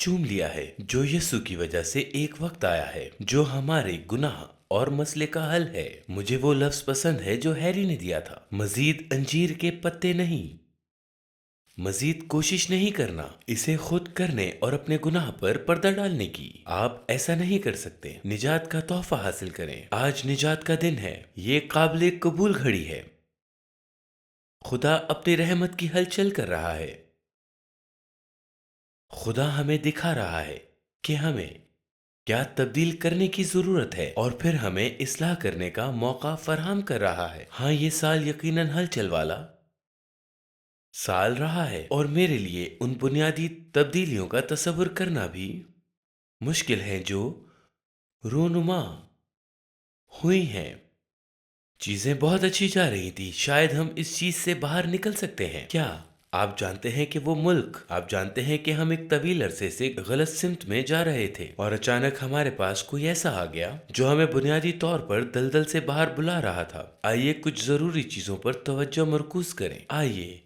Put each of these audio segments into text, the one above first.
چوم لیا ہے، جو یسوع کی وجہ سے ایک وقت آیا ہے جو ہمارے گناہ اور مسئلے کا حل ہے۔ مجھے وہ لفظ پسند ہے جو ہیری نے دیا تھا، مزید انجیر کے پتے نہیں، مزید کوشش نہیں کرنا اسے خود کرنے اور اپنے گناہ پر پردہ ڈالنے کی۔ آپ ایسا نہیں کر سکتے۔ نجات کا تحفہ حاصل کریں۔ آج نجات کا دن ہے، یہ قابل قبول گھڑی ہے۔ خدا اپنی رحمت کی ہلچل کر رہا ہے۔ خدا ہمیں دکھا رہا ہے کہ ہمیں کیا تبدیل کرنے کی ضرورت ہے اور پھر ہمیں اصلاح کرنے کا موقع فراہم کر رہا ہے۔ ہاں، یہ سال یقیناً ہلچل والا سال رہا ہے، اور میرے لیے ان بنیادی تبدیلیوں کا تصور کرنا بھی مشکل ہے جو رونما ہوئی ہیں۔ چیزیں بہت اچھی جا رہی تھی، شاید ہم اس چیز سے باہر نکل سکتے ہیں۔ کیا آپ جانتے ہیں کہ وہ ملک، آپ جانتے ہیں کہ ہم ایک طویل عرصے سے غلط سمت میں جا رہے تھے، اور اچانک ہمارے پاس کوئی ایسا آ گیا جو ہمیں بنیادی طور پر دلدل سے باہر بلا رہا تھا۔ آئیے کچھ ضروری چیزوں پر توجہ مرکوز کریں۔ آئیے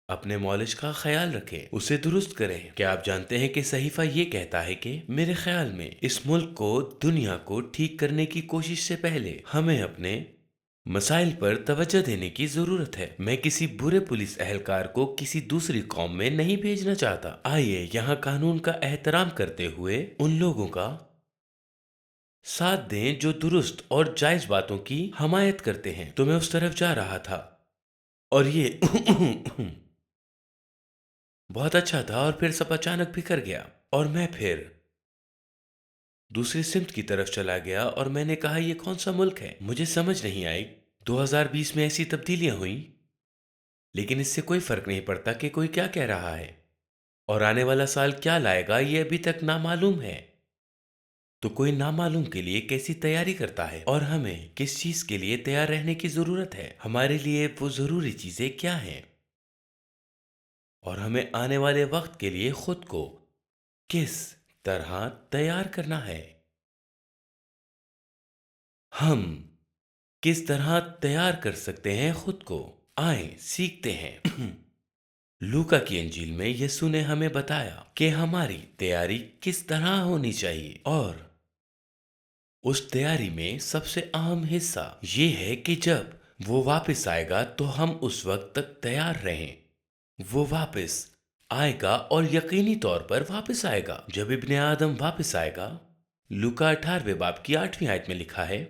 اپنے مالج کا خیال رکھیں، اسے درست کریں۔ کیا آپ جانتے ہیں کہ صحیفہ یہ کہتا ہے کہ میرے خیال میں اس ملک کو، دنیا کو ٹھیک کرنے کی کوشش سے پہلے ہمیں اپنے مسائل پر توجہ دینے کی ضرورت ہے۔ میں کسی برے پولیس اہلکار کو کسی دوسری قوم میں نہیں بھیجنا چاہتا۔ آئیے یہاں قانون کا احترام کرتے ہوئے ان لوگوں کا ساتھ دیں جو درست اور جائز باتوں کی حمایت کرتے ہیں۔ تو میں اس طرف جا رہا تھا اور یہ بہت اچھا تھا، اور پھر سب اچانک بکھر گیا اور میں پھر دوسری سمت کی طرف چلا گیا، اور میں نے کہا یہ کون سا ملک ہے؟ مجھے سمجھ نہیں آئی۔ 2020 میں ایسی تبدیلیاں ہوئیں، لیکن اس سے کوئی فرق نہیں پڑتا کہ کوئی کیا کہہ رہا ہے، اور آنے والا سال کیا لائے گا یہ ابھی تک نامعلوم ہے۔ تو کوئی نامعلوم کے لیے کیسی تیاری کرتا ہے، اور ہمیں کس چیز کے لیے تیار رہنے کی ضرورت ہے؟ ہمارے لیے وہ ضروری چیزیں کیا ہیں، اور ہمیں آنے والے وقت کے لیے خود کو کس طرح تیار کرنا ہے؟ ہم کس طرح تیار کر سکتے ہیں خود کو؟ آئیں سیکھتے ہیں۔ لوکا کی انجیل میں یسوع نے ہمیں بتایا کہ ہماری تیاری کس طرح ہونی چاہیے، اور اس تیاری میں سب سے اہم حصہ یہ ہے کہ جب وہ واپس آئے گا تو ہم اس وقت تک تیار رہیں۔ وہ واپس آئے گا، اور یقینی طور پر واپس آئے گا جب ابن آدم واپس آئے گا۔ لوکا 18 باب کی 8ویں آیت میں لکھا ہے،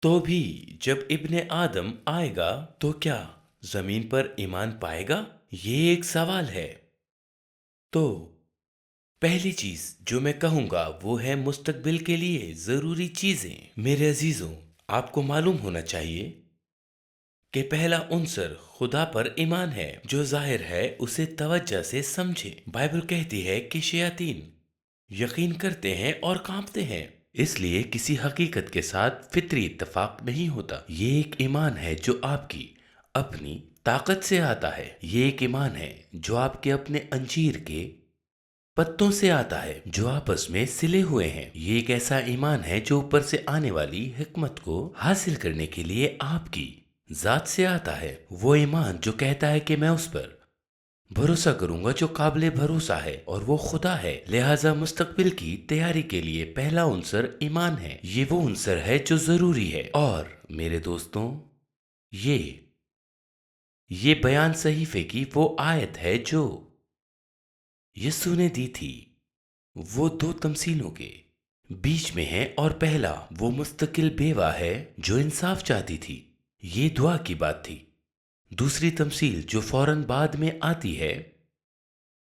تو بھی جب ابن آدم آئے گا تو کیا زمین پر ایمان پائے گا؟ یہ ایک سوال ہے۔ تو پہلی چیز جو میں کہوں گا وہ ہے مستقبل کے لیے ضروری چیزیں۔ میرے عزیزوں، آپ کو معلوم ہونا چاہیے کہ پہلا عنصر خدا پر ایمان ہے۔ جو ظاہر ہے اسے توجہ سے سمجھے۔ بائبل کہتی ہے کہ شیاطین یقین کرتے ہیں اور کانپتے ہیں، اس لیے کسی حقیقت کے ساتھ فطری اتفاق نہیں ہوتا۔ یہ ایک ایمان ہے جو آپ کی اپنی طاقت سے آتا ہے۔ یہ ایک ایمان ہے جو آپ کے اپنے انجیر کے پتوں سے آتا ہے جو آپس میں سلے ہوئے ہیں۔ یہ ایک ایسا ایمان ہے جو اوپر سے آنے والی حکمت کو حاصل کرنے کے لیے آپ کی ذات سے آتا ہے۔ وہ ایمان جو کہتا ہے کہ میں اس پر بھروسہ کروں گا جو قابل بھروسہ ہے، اور وہ خدا ہے۔ لہٰذا مستقبل کی تیاری کے لیے پہلا عنصر ایمان ہے۔ یہ وہ عنصر ہے جو ضروری ہے۔ اور میرے دوستوں، یہ بیان صحیفے کی وہ آیت ہے جو یسوع نے دی تھی۔ وہ دو تمثیلوں کے بیچ میں ہے، اور پہلا وہ مستقل بیوہ ہے جو انصاف چاہتی تھی۔ یہ دعا کی بات تھی۔ دوسری تمثیل جو فوراً بعد میں آتی ہے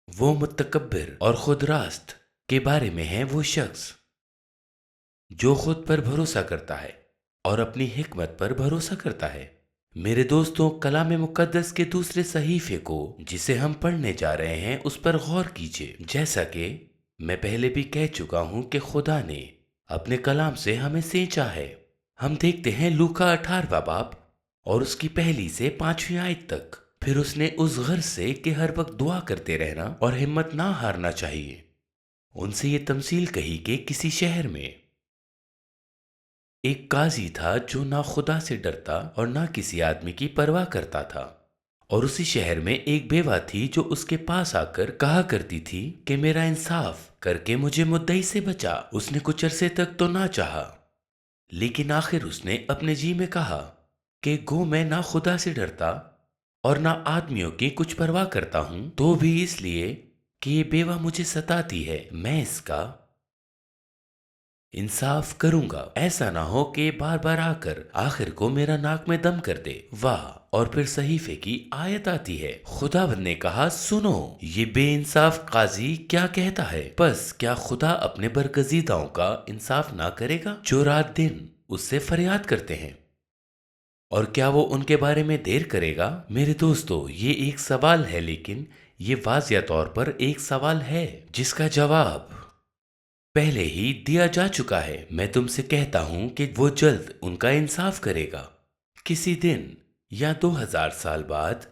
وہ متکبر اور خود راست کے بارے میں ہے، وہ شخص جو خود پر بھروسہ کرتا ہے اور اپنی حکمت پر بھروسہ کرتا ہے۔ میرے دوستوں، کلام مقدس کے دوسرے صحیفے کو جسے ہم پڑھنے جا رہے ہیں اس پر غور کیجیے۔ جیسا کہ میں پہلے بھی کہہ چکا ہوں کہ خدا نے اپنے کلام سے ہمیں سینچا ہے۔ ہم دیکھتے ہیں لوکا 18 باب اور اس کی 1 سے 5 آیت تک۔ پھر اس نے اس غرض سے کہ ہر وقت دعا کرتے رہنا اور ہمت نہ ہارنا چاہیے، ان سے یہ تمثیل کہی کہ کسی شہر میں ایک قاضی تھا جو نہ خدا سے ڈرتا اور نہ کسی آدمی کی پرواہ کرتا تھا، اور اسی شہر میں ایک بیوہ تھی جو اس کے پاس آ کر کہا کرتی تھی کہ میرا انصاف کر کے مجھے مدعی سے بچا۔ اس نے کچھ عرصے تک تو نہ چاہا، لیکن آخر اس نے اپنے جی میں کہا کہ گو میں نہ خدا سے ڈرتا اور نہ آدمیوں کی کچھ پرواہ کرتا ہوں، تو بھی اس لیے کہ یہ بیوہ مجھے ستاتی ہے میں اس کا انصاف کروں گا، ایسا نہ ہو کہ بار بار آ کر آخر کو میرا ناک میں دم کر دے۔ واہ! اور پھر صحیفے کی آیت آتی ہے، خداوند نے کہا سنو یہ بے انصاف قاضی کیا کہتا ہے، بس کیا خدا اپنے برگزیدہوں کا انصاف نہ کرے گا جو رات دن اس سے فریاد کرتے ہیں، اور کیا وہ ان کے بارے میں دیر کرے گا؟ میرے دوستو، یہ ایک سوال ہے، لیکن یہ واضح طور پر ایک سوال ہے جس کا جواب پہلے ہی دیا جا چکا ہے۔ میں تم سے کہتا ہوں کہ وہ جلد ان کا انصاف کرے گا، کسی دن یا 2000 سال بعد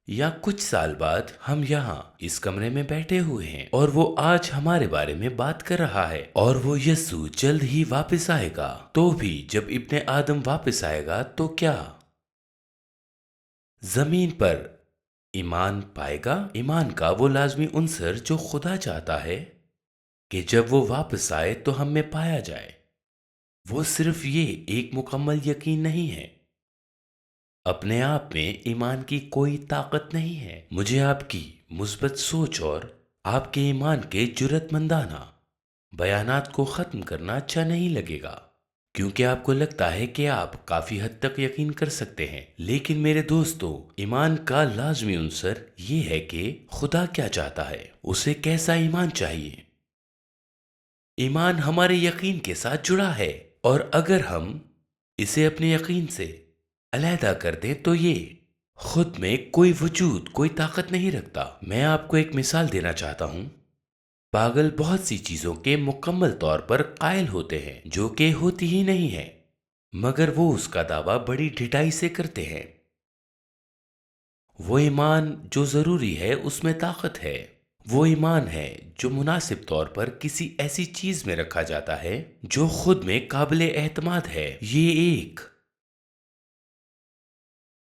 یا کچھ سال بعد ہم یہاں اس کمرے میں بیٹھے ہوئے ہیں اور وہ آج ہمارے بارے میں بات کر رہا ہے، اور وہ یسوع جلد ہی واپس آئے گا۔ تو بھی جب ابن آدم واپس آئے گا تو کیا زمین پر ایمان پائے گا؟ ایمان کا وہ لازمی عنصر جو خدا چاہتا ہے کہ جب وہ واپس آئے تو ہم میں پایا جائے، وہ صرف یہ ایک مکمل یقین نہیں ہے۔ اپنے آپ میں ایمان کی کوئی طاقت نہیں ہے۔ مجھے آپ کی مثبت سوچ اور آپ کے ایمان کے جرأت مندانہ بیانات کو ختم کرنا اچھا نہیں لگے گا، کیونکہ آپ کو لگتا ہے کہ آپ کافی حد تک یقین کر سکتے ہیں۔ لیکن میرے دوستو، ایمان کا لازمی عنصر یہ ہے کہ خدا کیا چاہتا ہے، اسے کیسا ایمان چاہیے۔ ایمان ہمارے یقین کے ساتھ جڑا ہے، اور اگر ہم اسے اپنے یقین سے علیحدہ کر دیں تو یہ خود میں کوئی وجود، کوئی طاقت نہیں رکھتا۔ میں آپ کو ایک مثال دینا چاہتا ہوں۔ پاگل بہت سی چیزوں کے مکمل طور پر قائل ہوتے ہیں جو کہ ہوتی ہی نہیں ہے، مگر وہ اس کا دعویٰ بڑی ڈھٹائی سے کرتے ہیں۔ وہ ایمان جو ضروری ہے اس میں طاقت ہے۔ وہ ایمان ہے جو مناسب طور پر کسی ایسی چیز میں رکھا جاتا ہے جو خود میں قابل اعتماد ہے۔ یہ ایک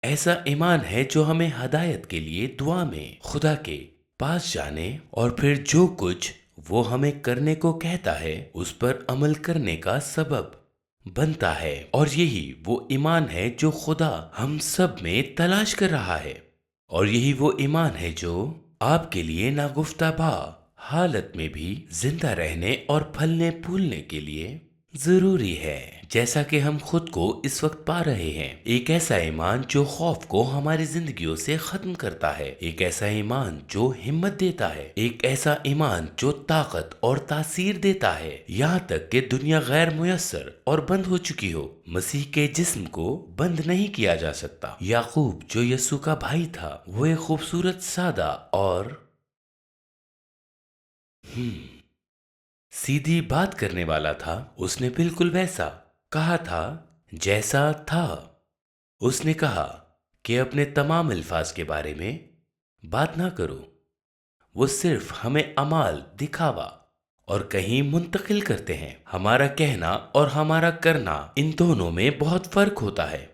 ایسا ایمان ہے جو ہمیں ہدایت کے لیے دعا میں خدا کے پاس جانے اور پھر جو کچھ وہ ہمیں کرنے کو کہتا ہے اس پر عمل کرنے کا سبب بنتا ہے، اور یہی وہ ایمان ہے جو خدا ہم سب میں تلاش کر رہا ہے، اور یہی وہ ایمان ہے جو آپ کے لیے ناگفتہ با حالت میں بھی زندہ رہنے اور پھلنے پھولنے کے لیے ضروری ہے، جیسا کہ ہم خود کو اس وقت پا رہے ہیں۔ ایک ایسا ایمان جو خوف کو ہماری زندگیوں سے ختم کرتا ہے، ایک ایسا ایمان جو ہمت دیتا ہے، ایک ایسا ایمان جو طاقت اور تاثیر دیتا ہے یہاں تک کہ دنیا غیر میسر اور بند ہو چکی ہو، مسیح کے جسم کو بند نہیں کیا جا سکتا۔ یعقوب جو یسوع کا بھائی تھا، وہ ایک خوبصورت، سادہ اور سیدھی بات کرنے والا تھا۔ اس نے بالکل ویسا کہا تھا جیسا تھا۔ اس نے کہا کہ اپنے تمام الفاظ کے بارے میں بات نہ کرو، وہ صرف ہمیں اعمال، دکھاوا اور کہیں منتقل کرتے ہیں۔ ہمارا کہنا اور ہمارا کرنا، ان دونوں میں بہت فرق ہوتا ہے۔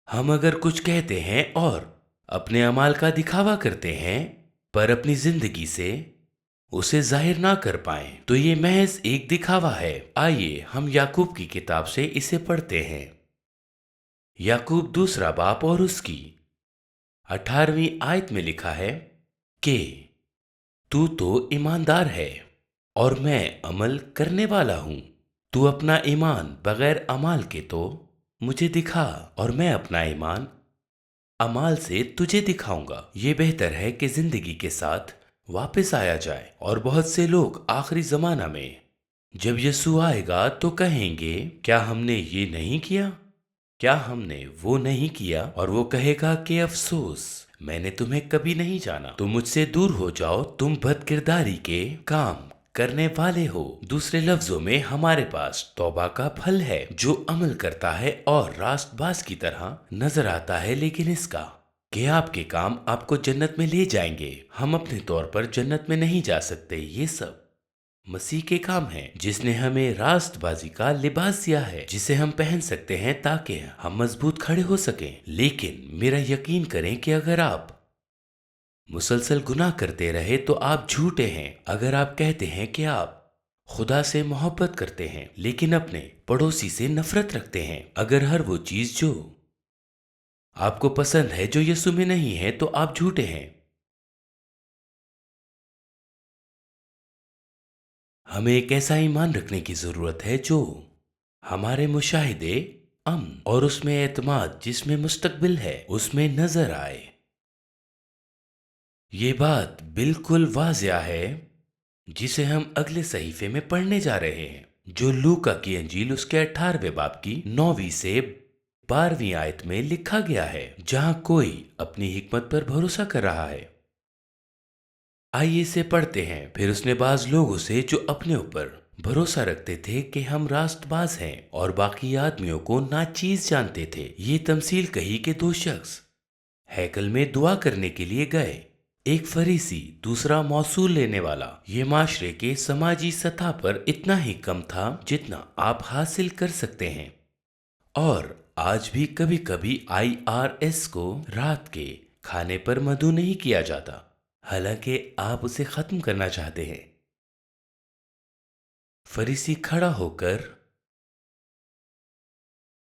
ہم اگر کچھ کہتے ہیں اور اپنے اعمال کا دکھاوا کرتے ہیں پر اپنی زندگی سے اسے ظاہر نہ کر پائیں تو یہ محض ایک دکھاوا ہے۔ آئیے ہم یعقوب کی کتاب سے اسے پڑھتے ہیں۔ یعقوب دوسرا باب اور اس کی 18ویں آیت میں لکھا ہے کہ تو ایماندار ہے اور میں عمل کرنے والا ہوں۔ تو اپنا ایمان بغیر اعمال کے تو مجھے دکھا، اور میں اپنا ایمان اعمال سے تجھے دکھاؤں گا۔ یہ بہتر ہے کہ زندگی کے ساتھ واپس آیا جائے، اور بہت سے لوگ آخری زمانہ میں جب یسوع آئے گا تو کہیں گے کیا ہم نے یہ نہیں کیا، کیا ہم نے وہ نہیں کیا، اور وہ کہے گا کہ افسوس، میں نے تمہیں کبھی نہیں جانا، تم مجھ سے دور ہو جاؤ، تم بد کرداری کے کام کرنے والے ہو۔ دوسرے لفظوں میں ہمارے پاس توبہ کا پھل ہے جو عمل کرتا ہے اور راست باز کی طرح نظر آتا ہے، لیکن اس کا کہ آپ کے کام آپ کو جنت میں لے جائیں گے۔ ہم اپنے طور پر جنت میں نہیں جا سکتے، یہ سب مسیح کے کام ہیں جس نے ہمیں راست بازی کا لباس دیا ہے جسے ہم پہن سکتے ہیں تاکہ ہم مضبوط کھڑے ہو سکیں۔ لیکن میرا یقین کریں کہ اگر آپ مسلسل گناہ کرتے رہے تو آپ جھوٹے ہیں اگر آپ کہتے ہیں کہ آپ خدا سے محبت کرتے ہیں لیکن اپنے پڑوسی سے نفرت رکھتے ہیں۔ اگر ہر وہ چیز جو آپ کو پسند ہے جو یسوع میں نہیں ہے تو آپ جھوٹے ہیں۔ ہمیں ایک ایسا ایمان رکھنے کی ضرورت ہے جو ہمارے مشاہدے، امن اور اس میں اعتماد جس میں مستقبل ہے اس میں نظر آئے۔ یہ بات بالکل واضح ہے جسے ہم اگلے صحیفے میں پڑھنے جا رہے ہیں، جو لوکا کی انجیل اس کے 18ویں باب کی 9ویں سے 12ویں آیت میں لکھا گیا ہے، جہاں کوئی اپنی حکمت پر بھروسہ کر رہا ہے۔ آئیے اسے پڑھتے ہیں۔ پھر اس نے بعض لوگوں سے جو اپنے اوپر بھروسہ رکھتے تھے کہ ہم راست باز ہیں اور باقی آدمیوں کو ناچیز جانتے تھے، یہ تمثیل کہی کہ دو شخص ہیکل میں دعا کرنے کے لیے گئے، ایک فریسی، دوسرا موصول لینے والا۔ یہ معاشرے کے سماجی سطح پر اتنا ہی کم تھا جتنا آپ حاصل کر سکتے ہیں، اور آج بھی کبھی کبھی IRS کو رات کے کھانے پر مدعو نہیں کیا جاتا، حالانکہ آپ اسے ختم کرنا چاہتے ہیں۔ فریسی کھڑا ہو کر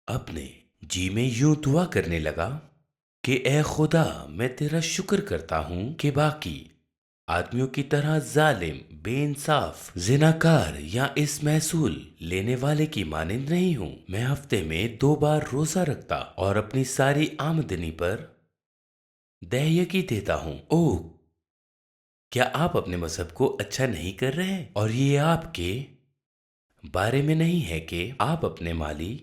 اپنے جی میں یوں دعا کرنے لگا کہ اے خدا، میں تیرا شکر کرتا ہوں کہ باقی آدمیوں کی طرح ظالم، بے انصاف، زناکار یا اس محصول لینے والے کی مانند نہیں ہوں۔ میں ہفتے میں 2 بار روزہ رکھتا اور اپنی ساری آمدنی پر دہیگی دیتا ہوں۔ اوہ، کیا آپ اپنے مذہب کو اچھا نہیں کر رہے؟ اور یہ آپ کے بارے میں نہیں ہے کہ آپ اپنے مالی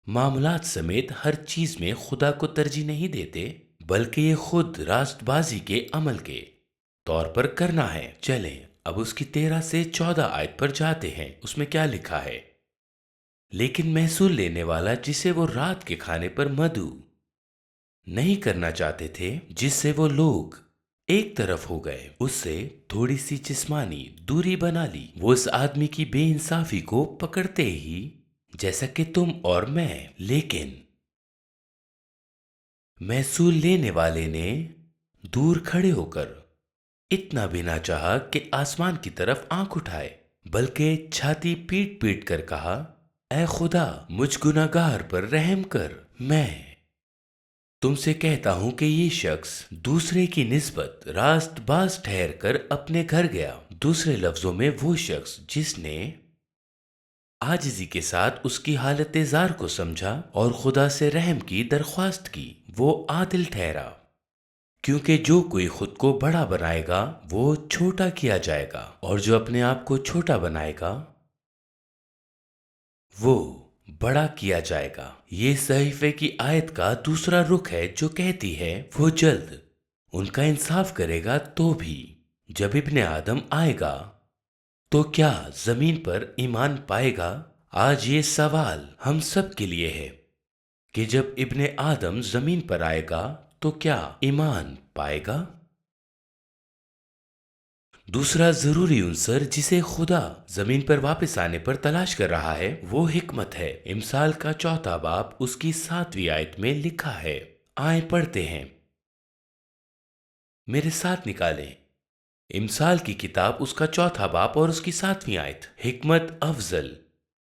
معاملات سمیت ہر چیز میں خدا کو ترجیح نہیں دیتے، بلکہ یہ خود راست بازی کے عمل کے طور پر کرنا ہے۔ چلیں اب اس کی 13 سے 14 آیت پر جاتے ہیں۔ اس میں کیا لکھا ہے؟ لیکن محصول لینے والا جسے وہ رات کے کھانے پر مدعو نہیں کرنا چاہتے تھے، جس سے وہ لوگ ایک طرف ہو گئے، اس سے تھوڑی سی جسمانی دوری بنا لی۔ وہ اس آدمی کی بے انصافی کو پکڑتے ہی جیسا کہ تم اور میں، لیکن محصول لینے والے نے دور کھڑے ہو کر اتنا بھی نہ چاہا کہ آسمان کی طرف آنکھ اٹھائے، بلکہ چھاتی پیٹ پیٹ کر کہا، اے خدا، مجھ گناہگار پر رحم کر۔ میں تم سے کہتا ہوں کہ یہ شخص دوسرے کی نسبت راست باز ٹھہر کر اپنے گھر گیا۔ دوسرے لفظوں میں وہ شخص جس نے عاجزی کے ساتھ اس کی حالت زار کو سمجھا اور خدا سے رحم کی درخواست کی، وہ عادل ٹھہرا، کیونکہ جو کوئی خود کو بڑا بنائے گا وہ چھوٹا کیا جائے گا، اور جو اپنے آپ کو چھوٹا بنائے گا وہ بڑا کیا جائے گا۔ یہ صحیفے کی آیت کا دوسرا رخ ہے جو کہتی ہے وہ جلد ان کا انصاف کرے گا۔ تو بھی جب ابن آدم آئے گا تو کیا زمین پر ایمان پائے گا؟ آج یہ سوال ہم سب کے لیے ہے کہ جب ابن آدم زمین پر آئے گا تو کیا ایمان پائے گا؟ دوسرا ضروری عنصر جسے خدا زمین پر واپس آنے پر تلاش کر رہا ہے وہ حکمت ہے۔ امثال کا 4 باب اس کی 7ویں آیت میں لکھا ہے۔ آئیں پڑھتے ہیں، میرے ساتھ نکالیں امثال کی کتاب اس کا 4 باب اور اس کی 7ویں آیت۔ حکمت افضل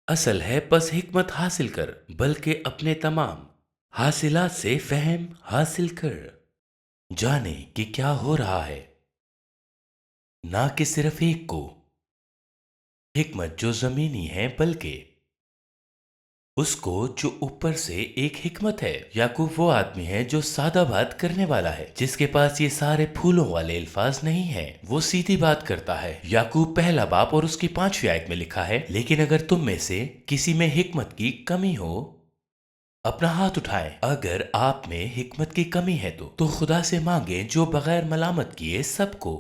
اصل ہے، پس حکمت حاصل کر، بلکہ اپنے تمام حاصلات سے فہم حاصل کر، جانے کہ کیا ہو رہا ہے، نہ کہ صرف ایک کو۔ حکمت جو زمینی ہے بلکہ اس کو جو اوپر سے ایک حکمت ہے۔ یعقوب وہ آدمی ہے جو سادہ بات کرنے والا ہے، جس کے پاس یہ سارے پھولوں والے الفاظ نہیں ہیں، وہ سیدھی بات کرتا ہے۔ یعقوب 1 باب اور اس کی 5ویں آیت میں لکھا ہے، لیکن اگر تم میں سے کسی میں حکمت کی کمی ہو اپنا ہاتھ اٹھائیں۔ اگر آپ میں حکمت کی کمی ہے تو خدا سے مانگیں جو بغیر ملامت کیے سب کو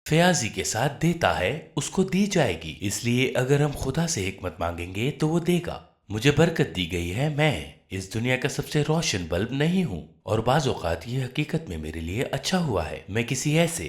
فیاضی کے ساتھ دیتا ہے، اس کو دی جائے گی۔ اس لیے اگر ہم خدا سے حکمت مانگیں گے تو وہ دے گا۔ مجھے برکت دی گئی ہے، میں اس دنیا کا سب سے روشن بلب نہیں ہوں، اور بعض اوقات یہ حقیقت میں میرے لیے اچھا ہوا ہے۔ میں کسی ایسے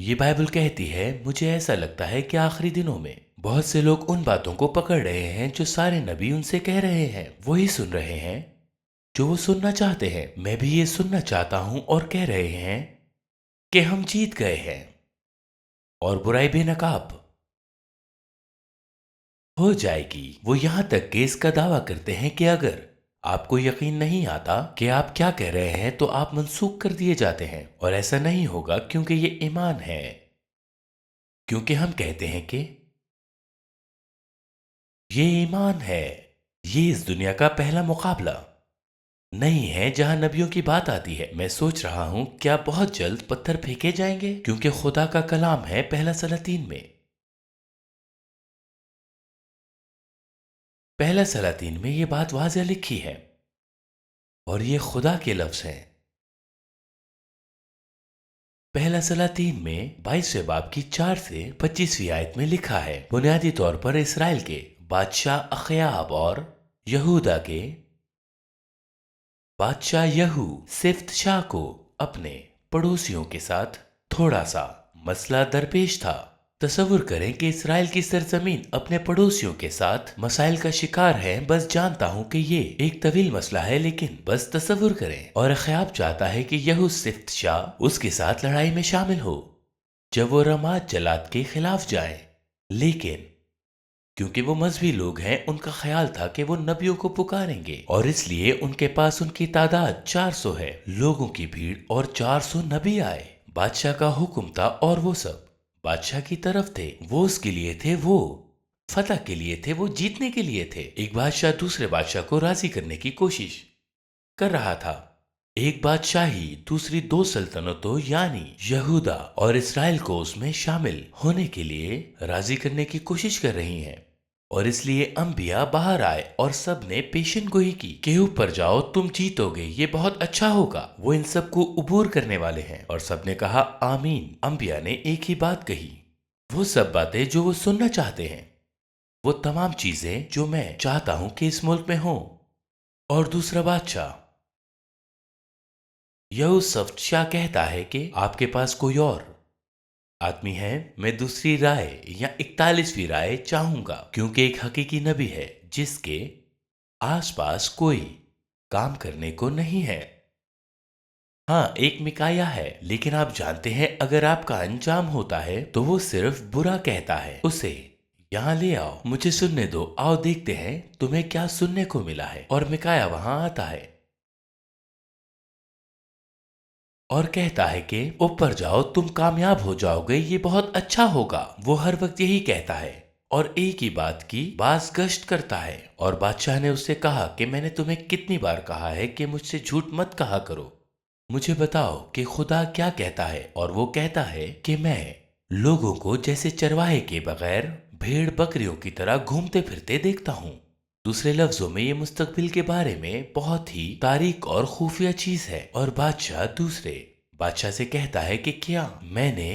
یہ بائبل کہتی ہے، مجھے ایسا لگتا ہے کہ آخری دنوں میں بہت سے لوگ ان باتوں کو پکڑ رہے ہیں جو سارے نبی ان سے کہہ رہے ہیں، وہی سن رہے ہیں جو وہ سننا چاہتے ہیں۔ میں بھی یہ سننا چاہتا ہوں، اور کہہ رہے ہیں کہ ہم جیت گئے ہیں اور برائی بے نقاب ہو جائے گی۔ وہ یہاں تک کہ اس کا دعویٰ کرتے ہیں کہ اگر آپ کو یقین نہیں آتا کہ آپ کیا کہہ رہے ہیں تو آپ منسوخ کر دیے جاتے ہیں، اور ایسا نہیں ہوگا کیونکہ یہ ایمان ہے، کیونکہ ہم کہتے ہیں کہ یہ ایمان ہے۔ یہ اس دنیا کا پہلا مقابلہ نہیں ہے جہاں نبیوں کی بات آتی ہے۔ میں سوچ رہا ہوں کیا بہت جلد پتھر پھینکے جائیں گے، کیونکہ خدا کا کلام ہے پہلا سلاطین میں۔ پہلا سلاطین میں یہ بات واضح لکھی ہے، اور یہ خدا کے لفظ ہیں۔ پہلا سلاطین میں 22ویں باب کی 4 سے 25ویں آیت میں لکھا ہے، بنیادی طور پر اسرائیل کے بادشاہ اخیاب اور یہودا کے بادشاہ یہو سفت شاہ کو اپنے پڑوسیوں کے ساتھ تھوڑا سا مسئلہ درپیش تھا۔ تصور کریں کہ اسرائیل کی سرزمین اپنے پڑوسیوں کے ساتھ مسائل کا شکار ہے۔ بس جانتا ہوں کہ یہ ایک طویل مسئلہ ہے، لیکن بس تصور کریں۔ اور اخیاب چاہتا ہے کہ یہو سفت شاہ اس کے ساتھ لڑائی میں شامل ہو جب وہ رمات جلات کے خلاف جائیں، لیکن کیونکہ وہ مذہبی لوگ ہیں، ان کا خیال تھا کہ وہ نبیوں کو پکاریں گے، اور اس لیے ان کے پاس ان کی تعداد 400 ہے، لوگوں کی بھیڑ، اور 400 نبی آئے۔ بادشاہ کا حکم تھا، اور وہ سب بادشاہ کی طرف تھے۔ وہ اس کے لیے تھے، وہ فتح کے لیے تھے، وہ جیتنے کے لیے تھے۔ ایک بادشاہ دوسرے بادشاہ کو راضی کرنے کی کوشش کر رہا تھا۔ ایک بادشاہی دوسری 2 سلطنتوں یعنی یہودا اور اسرائیل کو اس میں شامل ہونے کے لیے راضی کرنے کی کوشش کر رہی ہیں، اور اس لیے انبیاء باہر آئے اور سب نے پیشن گوئی کی کہ اوپر جاؤ، تم جیتو گے، یہ بہت اچھا ہوگا، وہ ان سب کو عبور کرنے والے ہیں۔ اور سب نے کہا آمین۔ انبیاء نے ایک ہی بات کہی، وہ سب باتیں جو وہ سننا چاہتے ہیں، وہ تمام چیزیں جو میں چاہتا ہوں کہ اس ملک میں ہوں۔ اور دوسرا بادشاہ یہوسفت شاہ کہتا ہے کہ آپ کے پاس کوئی اور آدمی ہے، میں دوسری رائے یا 41ویں رائے چاہوں گا، کیونکہ ایک حقیقی نبی ہے جس کے آس پاس کوئی کام کرنے کو نہیں ہے۔ ہاں، ایک مکایا ہے، لیکن آپ جانتے ہیں اگر آپ کا انجام ہوتا ہے تو وہ صرف برا کہتا ہے۔ اسے یہاں لے آؤ، مجھے سننے دو، آؤ دیکھتے ہیں تمہیں کیا سننے کو ملا ہے۔ اور مکایا وہاں آتا ہے اور کہتا ہے کہ اوپر جاؤ، تم کامیاب ہو جاؤ گے، یہ بہت اچھا ہوگا۔ وہ ہر وقت یہی کہتا ہے اور ایک ہی بات کی باز گشت کرتا ہے۔ اور بادشاہ نے اس سے کہا کہ میں نے تمہیں کتنی بار کہا ہے کہ مجھ سے جھوٹ مت کہا کرو، مجھے بتاؤ کہ خدا کیا کہتا ہے۔ اور وہ کہتا ہے کہ میں لوگوں کو جیسے چرواہے کے بغیر بھیڑ بکریوں کی طرح گھومتے پھرتے دیکھتا ہوں۔ دوسرے لفظوں میں یہ مستقبل کے بارے میں بہت ہی تاریک اور خفیہ چیز ہے۔ اور بادشاہ دوسرے بادشاہ سے کہتا ہے کہ کیا میں نے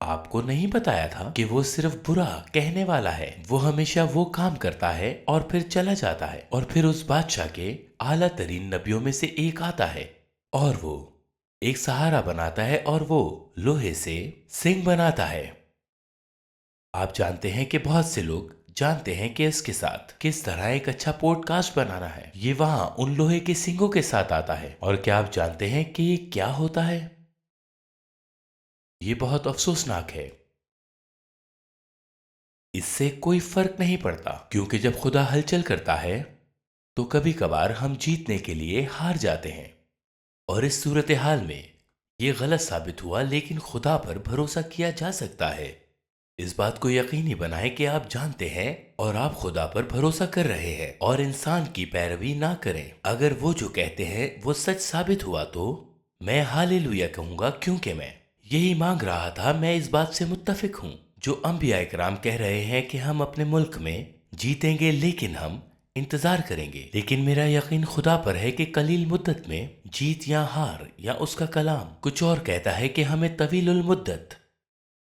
آپ کو نہیں بتایا تھا کہ وہ صرف برا کہنے والا ہے؟ وہ ہمیشہ وہ کام کرتا ہے اور پھر چلا جاتا ہے، اور پھر اس بادشاہ کے اعلیٰ ترین نبیوں میں سے ایک آتا ہے اور وہ ایک سہارا بناتا ہے، اور وہ لوہے سے سنگ بناتا ہے۔ آپ جانتے ہیں کہ بہت سے لوگ جانتے ہیں کہ اس کے ساتھ کس طرح ایک اچھا پوڈ کاسٹ بنانا ہے۔ یہ وہاں ان لوہے کے سنگوں کے ساتھ آتا ہے، اور کیا آپ جانتے ہیں کہ یہ کیا ہوتا ہے؟ یہ بہت افسوسناک ہے۔ اس سے کوئی فرق نہیں پڑتا، کیونکہ جب خدا ہلچل کرتا ہے تو کبھی کبھار ہم جیتنے کے لیے ہار جاتے ہیں، اور اس صورتحال میں یہ غلط ثابت ہوا، لیکن خدا پر بھروسہ کیا جا سکتا ہے۔ اس بات کو یقینی بنائیں کہ آپ جانتے ہیں اور آپ خدا پر بھروسہ کر رہے ہیں، اور انسان کی پیروی نہ کریں۔ اگر وہ جو کہتے ہیں وہ سچ ثابت ہوا تو میں ہالےلویا کہوں گا، کیونکہ میں یہی مانگ رہا تھا۔ میں اس بات سے متفق ہوں جو انبیاء کرام کہہ رہے ہیں کہ ہم اپنے ملک میں جیتیں گے، لیکن ہم انتظار کریں گے۔ لیکن میرا یقین خدا پر ہے کہ قلیل مدت میں جیت یا ہار، یا اس کا کلام کچھ اور کہتا ہے کہ ہمیں طویل المدت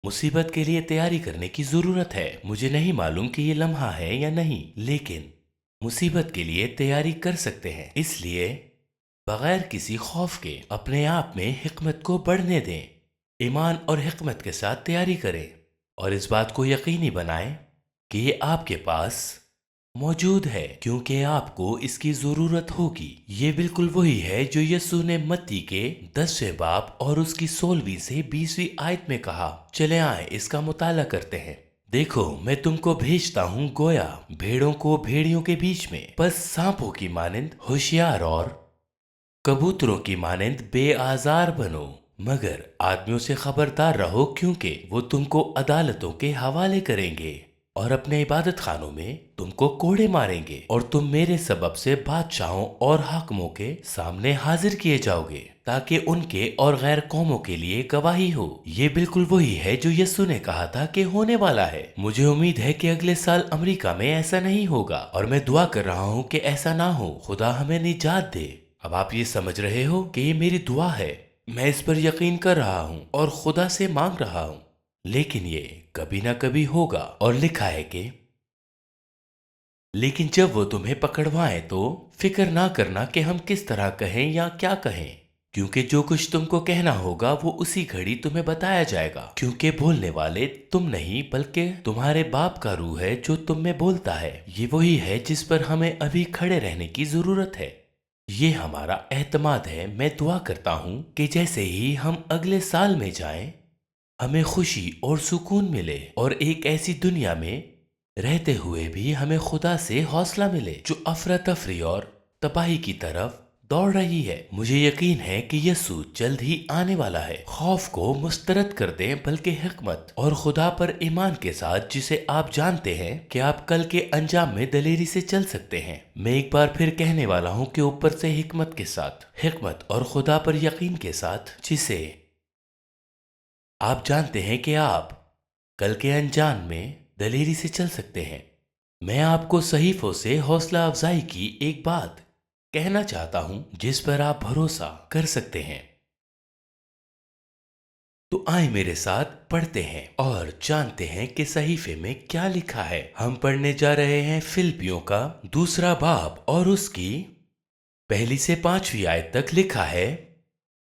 مصیبت کے لیے تیاری کرنے کی ضرورت ہے۔ مجھے نہیں معلوم کہ یہ لمحہ ہے یا نہیں، لیکن مصیبت کے لیے تیاری کر سکتے ہیں۔ اس لیے بغیر کسی خوف کے اپنے آپ میں حکمت کو بڑھنے دیں۔ ایمان اور حکمت کے ساتھ تیاری کریں اور اس بات کو یقینی بنائیں کہ یہ آپ کے پاس موجود ہے کیونکہ آپ کو اس کی ضرورت ہوگی۔ یہ بالکل وہی ہے جو یسوع نے متی کے 10ویں باب اور اس کی 16ویں سے 20ویں آیت میں کہا۔ چلے آئیں اس کا مطالعہ کرتے ہیں۔ دیکھو میں تم کو بھیجتا ہوں گویا بھیڑوں کو بھیڑیوں کے بیچ میں، پس سانپوں کی مانند ہوشیار اور کبوتروں کی مانند بے آزار بنو، مگر آدمیوں سے خبردار رہو کیونکہ وہ تم کو عدالتوں کے حوالے کریں گے اور اپنے عبادت خانوں میں تم کو کوڑے ماریں گے، اور تم میرے سبب سے بادشاہوں اور حاکموں کے سامنے حاضر کیے جاؤ گے تاکہ ان کے اور غیر قوموں کے لیے گواہی ہو۔ یہ بالکل وہی ہے جو یسوع نے کہا تھا کہ ہونے والا ہے۔ مجھے امید ہے کہ اگلے سال امریکہ میں ایسا نہیں ہوگا، اور میں دعا کر رہا ہوں کہ ایسا نہ ہو۔ خدا ہمیں نجات دے۔ اب آپ یہ سمجھ رہے ہو کہ یہ میری دعا ہے، میں اس پر یقین کر رہا ہوں اور خدا سے مانگ رہا ہوں، لیکن یہ کبھی نہ کبھی ہوگا۔ اور لکھا ہے کہ لیکن جب وہ تمہیں پکڑوائیں تو فکر نہ کرنا کہ ہم کس طرح کہیں یا کیا کہیں، کیونکہ جو کچھ تم کو کہنا ہوگا وہ اسی گھڑی تمہیں بتایا جائے گا، کیونکہ بولنے والے تم نہیں بلکہ تمہارے باپ کا روح ہے جو تم میں بولتا ہے۔ یہ وہی ہے جس پر ہمیں ابھی کھڑے رہنے کی ضرورت ہے۔ یہ ہمارا اعتماد ہے۔ میں دعا کرتا ہوں کہ جیسے ہی ہم اگلے سال میں جائیں ہمیں خوشی اور سکون ملے، اور ایک ایسی دنیا میں رہتے ہوئے بھی ہمیں خدا سے حوصلہ ملے جو افراتفری اور تباہی کی طرف دوڑ رہی ہے۔ مجھے یقین ہے کہ یسوع جلد ہی آنے والا ہے۔ خوف کو مسترد کر دیں بلکہ حکمت اور خدا پر ایمان کے ساتھ، جسے آپ جانتے ہیں کہ آپ کل کے انجام میں دلیری سے چل سکتے ہیں۔ میں ایک بار پھر کہنے والا ہوں کہ اوپر سے حکمت کے ساتھ، حکمت اور خدا پر یقین کے ساتھ، جسے آپ جانتے ہیں کہ آپ کل کے انجام میں دلیری سے چل سکتے ہیں۔ میں آپ کو صحیفوں سے حوصلہ افزائی کی ایک بات کہنا چاہتا ہوں جس پر آپ بھروسہ کر سکتے ہیں۔ تو آئیں میرے ساتھ پڑھتے ہیں اور جانتے ہیں کہ صحیفے میں کیا لکھا ہے۔ ہم پڑھنے جا رہے ہیں فلپیوں کا 2 باب اور اس کی 1 سے 5 آیت تک۔ لکھا ہے،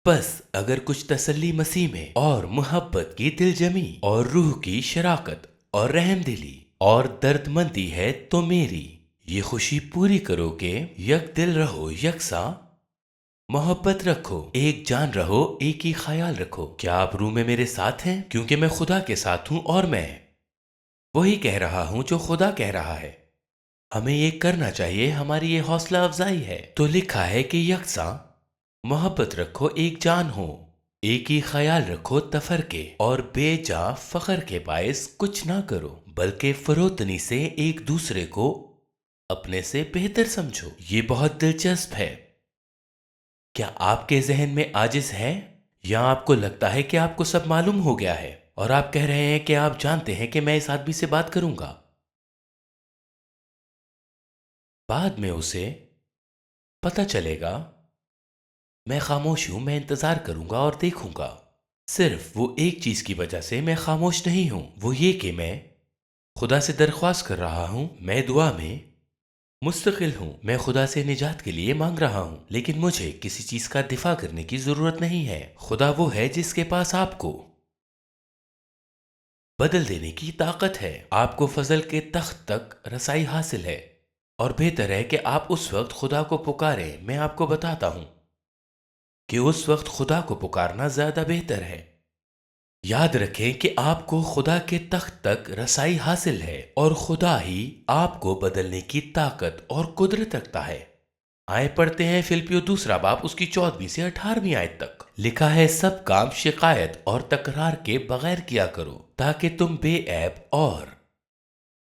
بس اگر کچھ تسلی مسیح میں اور محبت کی دل جمی اور روح کی شراکت اور رحم دلی اور درد مندی ہے تو میری یہ خوشی پوری کرو کہ یک دل رہو، یکساں محبت رکھو، ایک جان رہو، ایک ہی خیال رکھو۔ کیا آپ روح میں میرے ساتھ ہیں؟ کیونکہ میں خدا کے ساتھ ہوں اور میں وہی کہہ رہا ہوں جو خدا کہہ رہا ہے۔ ہمیں یہ کرنا چاہیے، ہماری یہ حوصلہ افزائی ہے۔ تو لکھا ہے کہ یکساں محبت رکھو، ایک جان ہو، ایک ہی خیال رکھو، تفرقے اور بے جا فخر کے باعث کچھ نہ کرو، بلکہ فروتنی سے ایک دوسرے کو اپنے سے بہتر سمجھو۔ یہ بہت دلچسپ ہے۔ کیا آپ کے ذہن میں عاجز ہے، یا آپ کو لگتا ہے کہ آپ کو سب معلوم ہو گیا ہے اور آپ کہہ رہے ہیں کہ آپ جانتے ہیں کہ میں اس آدمی سے بات کروں گا، بعد میں اسے پتہ چلے گا؟ میں خاموش ہوں، میں انتظار کروں گا اور دیکھوں گا۔ صرف وہ ایک چیز کی وجہ سے میں خاموش نہیں ہوں، وہ یہ کہ میں خدا سے درخواست کر رہا ہوں، میں دعا میں مستقل ہوں، میں خدا سے نجات کے لیے مانگ رہا ہوں، لیکن مجھے کسی چیز کا دفاع کرنے کی ضرورت نہیں ہے۔ خدا وہ ہے جس کے پاس آپ کو بدل دینے کی طاقت ہے۔ آپ کو فضل کے تخت تک رسائی حاصل ہے، اور بہتر ہے کہ آپ اس وقت خدا کو پکاریں۔ میں آپ کو بتاتا ہوں کہ اس وقت خدا کو پکارنا زیادہ بہتر ہے۔ یاد رکھیں کہ آپ کو خدا کے تخت تک رسائی حاصل ہے، اور خدا ہی آپ کو بدلنے کی طاقت اور قدرت رکھتا ہے۔ آئے پڑھتے ہیں فلپیو 2 باب اس کی 14 سے 18 آیت تک۔ لکھا ہے، سب کام شکایت اور تکرار کے بغیر کیا کرو، تاکہ تم بے عیب اور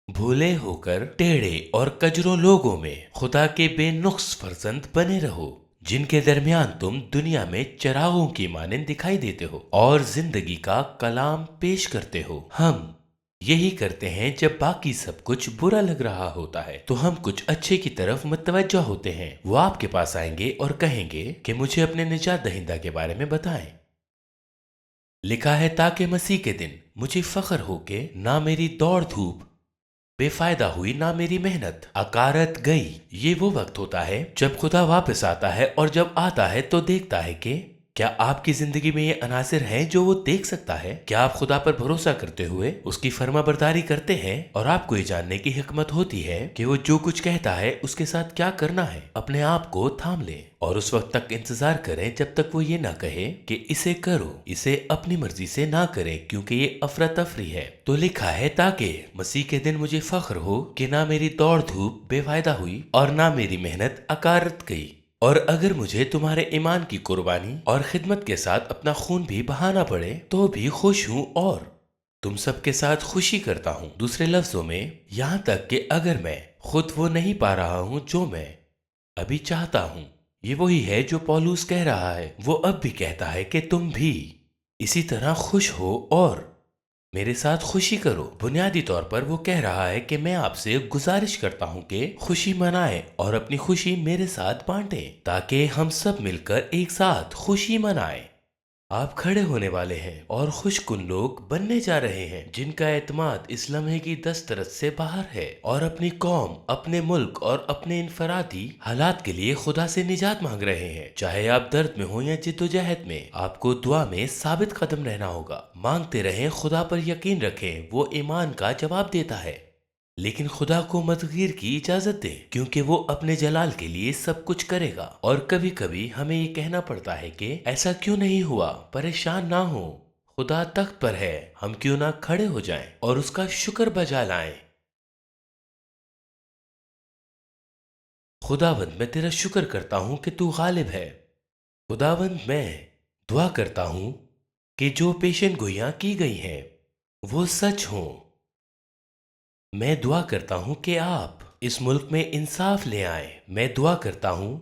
بھولے ہو کر ٹیڑھے اور کجروں لوگوں میں خدا کے بے نقص فرزند بنے رہو، جن کے درمیان تم دنیا میں چراغوں کی مانند دکھائی دیتے ہو اور زندگی کا کلام پیش کرتے ہو۔ ہم یہی کرتے ہیں جب باقی سب کچھ برا لگ رہا ہوتا ہے تو ہم کچھ اچھے کی طرف متوجہ ہوتے ہیں۔ وہ آپ کے پاس آئیں گے اور کہیں گے کہ مجھے اپنے نجات دہندہ کے بارے میں بتائیں۔ لکھا ہے، تاکہ مسیح کے دن مجھے فخر ہو کہ نہ میری دوڑ دھوپ بے فائدہ ہوئی، نہ میری محنت اکارت گئی۔ یہ وہ وقت ہوتا ہے جب خدا واپس آتا ہے، اور جب آتا ہے تو دیکھتا ہے کہ کیا آپ کی زندگی میں یہ عناصر ہیں جو وہ دیکھ سکتا ہے؟ کیا آپ خدا پر بھروسہ کرتے ہوئے اس کی فرما برداری کرتے ہیں اور آپ کو یہ جاننے کی حکمت ہوتی ہے کہ وہ جو کچھ کہتا ہے اس کے ساتھ کیا کرنا ہے؟ اپنے آپ کو تھام لیں اور اس وقت تک انتظار کریں جب تک وہ یہ نہ کہے کہ اسے کرو، اسے اپنی مرضی سے نہ کریں کیونکہ یہ افراتفری ہے۔ تو لکھا ہے تاکہ مسیح کے دن مجھے فخر ہو کہ نہ میری دوڑ دھوپ بے فائدہ ہوئی اور نہ میری محنت اکارت گئی۔ اور اگر مجھے تمہارے ایمان کی قربانی اور خدمت کے ساتھ اپنا خون بھی بہانا پڑے تو بھی خوش ہوں اور تم سب کے ساتھ خوشی کرتا ہوں۔ دوسرے لفظوں میں، یہاں تک کہ اگر میں خود وہ نہیں پا رہا ہوں جو میں ابھی چاہتا ہوں۔ یہ وہی ہے جو پولوس کہہ رہا ہے۔ وہ اب بھی کہتا ہے کہ تم بھی اسی طرح خوش ہو اور میرے ساتھ خوشی کرو۔ بنیادی طور پر وہ کہہ رہا ہے کہ میں آپ سے گزارش کرتا ہوں کہ خوشی منائیں اور اپنی خوشی میرے ساتھ بانٹیں تاکہ ہم سب مل کر ایک ساتھ خوشی منائیں۔ آپ کھڑے ہونے والے ہیں اور خوش کن لوگ بننے جا رہے ہیں جن کا اعتماد اس لمحے کی دسترس سے باہر ہے اور اپنی قوم، اپنے ملک اور اپنے انفرادی حالات کے لیے خدا سے نجات مانگ رہے ہیں۔ چاہے آپ درد میں ہوں یا جدوجہد میں، آپ کو دعا میں ثابت قدم رہنا ہوگا۔ مانگتے رہیں، خدا پر یقین رکھیں، وہ ایمان کا جواب دیتا ہے۔ لیکن خدا کو متغیر کی اجازت دیں کیونکہ وہ اپنے جلال کے لیے سب کچھ کرے گا۔ اور کبھی کبھی ہمیں یہ کہنا پڑتا ہے کہ ایسا کیوں نہیں ہوا؟ پریشان نہ ہو، خدا تخت پر ہے، ہم کیوں نہ کھڑے ہو جائیں اور اس کا شکر بجا لائیں۔ خداوند، میں تیرا شکر کرتا ہوں کہ تو غالب ہے۔ خداوند، میں دعا کرتا ہوں کہ جو پیشن گوئیاں کی گئی ہیں وہ سچ ہوں۔ میں دعا کرتا ہوں کہ آپ اس ملک میں انصاف لے آئیں۔ میں دعا کرتا ہوں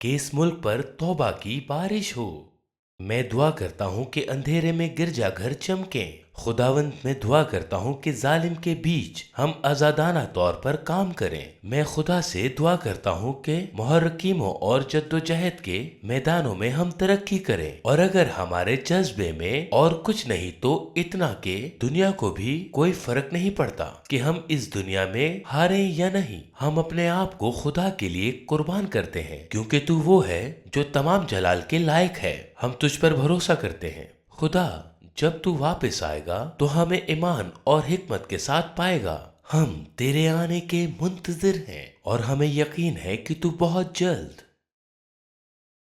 کہ اس ملک پر توبہ کی بارش ہو۔ میں دعا کرتا ہوں کہ اندھیرے میں گرجا گھر چمکیں۔ خداوند، میں دعا کرتا ہوں کہ ظالم کے بیچ ہم آزادانہ طور پر کام کریں۔ میں خدا سے دعا کرتا ہوں کہ محرکیموں اور جدوجہد کے میدانوں میں ہم ترقی کریں، اور اگر ہمارے جذبے میں اور کچھ نہیں تو اتنا کہ دنیا کو بھی کوئی فرق نہیں پڑتا کہ ہم اس دنیا میں ہاریں یا نہیں، ہم اپنے آپ کو خدا کے لیے قربان کرتے ہیں کیونکہ تو وہ ہے جو تمام جلال کے لائق ہے۔ ہم تجھ پر بھروسہ کرتے ہیں خدا۔ جب تو واپس آئے گا تو ہمیں ایمان اور حکمت کے ساتھ پائے گا۔ ہم تیرے آنے کے منتظر ہیں اور ہمیں یقین ہے کہ تو بہت جلد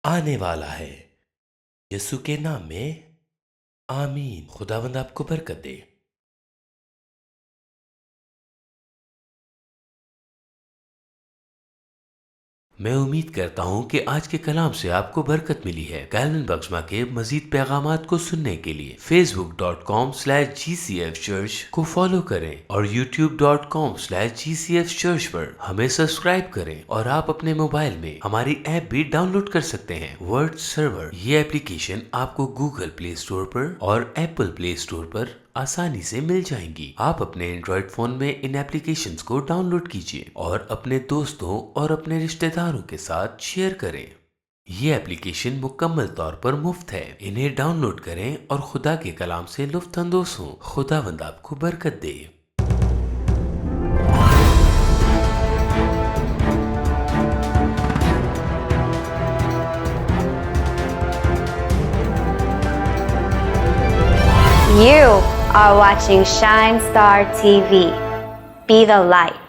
آنے والا ہے۔ یسوع کے نام میں آمین۔ خداوند آپ کو برکت دے۔ میں امید کرتا ہوں کہ آج کے کلام سے آپ کو برکت ملی ہے۔ کیلوین بخشما کے مزید پیغامات کو سننے کے لیے facebook.com/GCF Church کو فالو کریں اور youtube.com/GCF Church پر ہمیں سبسکرائب کریں، اور آپ اپنے موبائل میں ہماری ایپ بھی ڈاؤن لوڈ کر سکتے ہیں، ورڈ سرور۔ یہ اپلیکیشن آپ کو گوگل پلے اسٹور پر اور ایپل پلے اسٹور پر آسانی سے مل جائیں گی۔ آپ اپنے اینڈرائیڈ فون میں ان اپلیکیشنز کو ڈاؤن لوڈ کیجیے اور اپنے دوستوں اور اپنے رشتہ داروں کے ساتھ شیئر کریں۔ یہ اپلیکیشن مکمل طور پر مفت ہے۔ انہیں ڈاؤن لوڈ کریں اور خدا کے کلام سے لطف اندوز ہوں۔ خداوند آپ کو برکت دے۔ You are watching Shine Star TV. Be the light.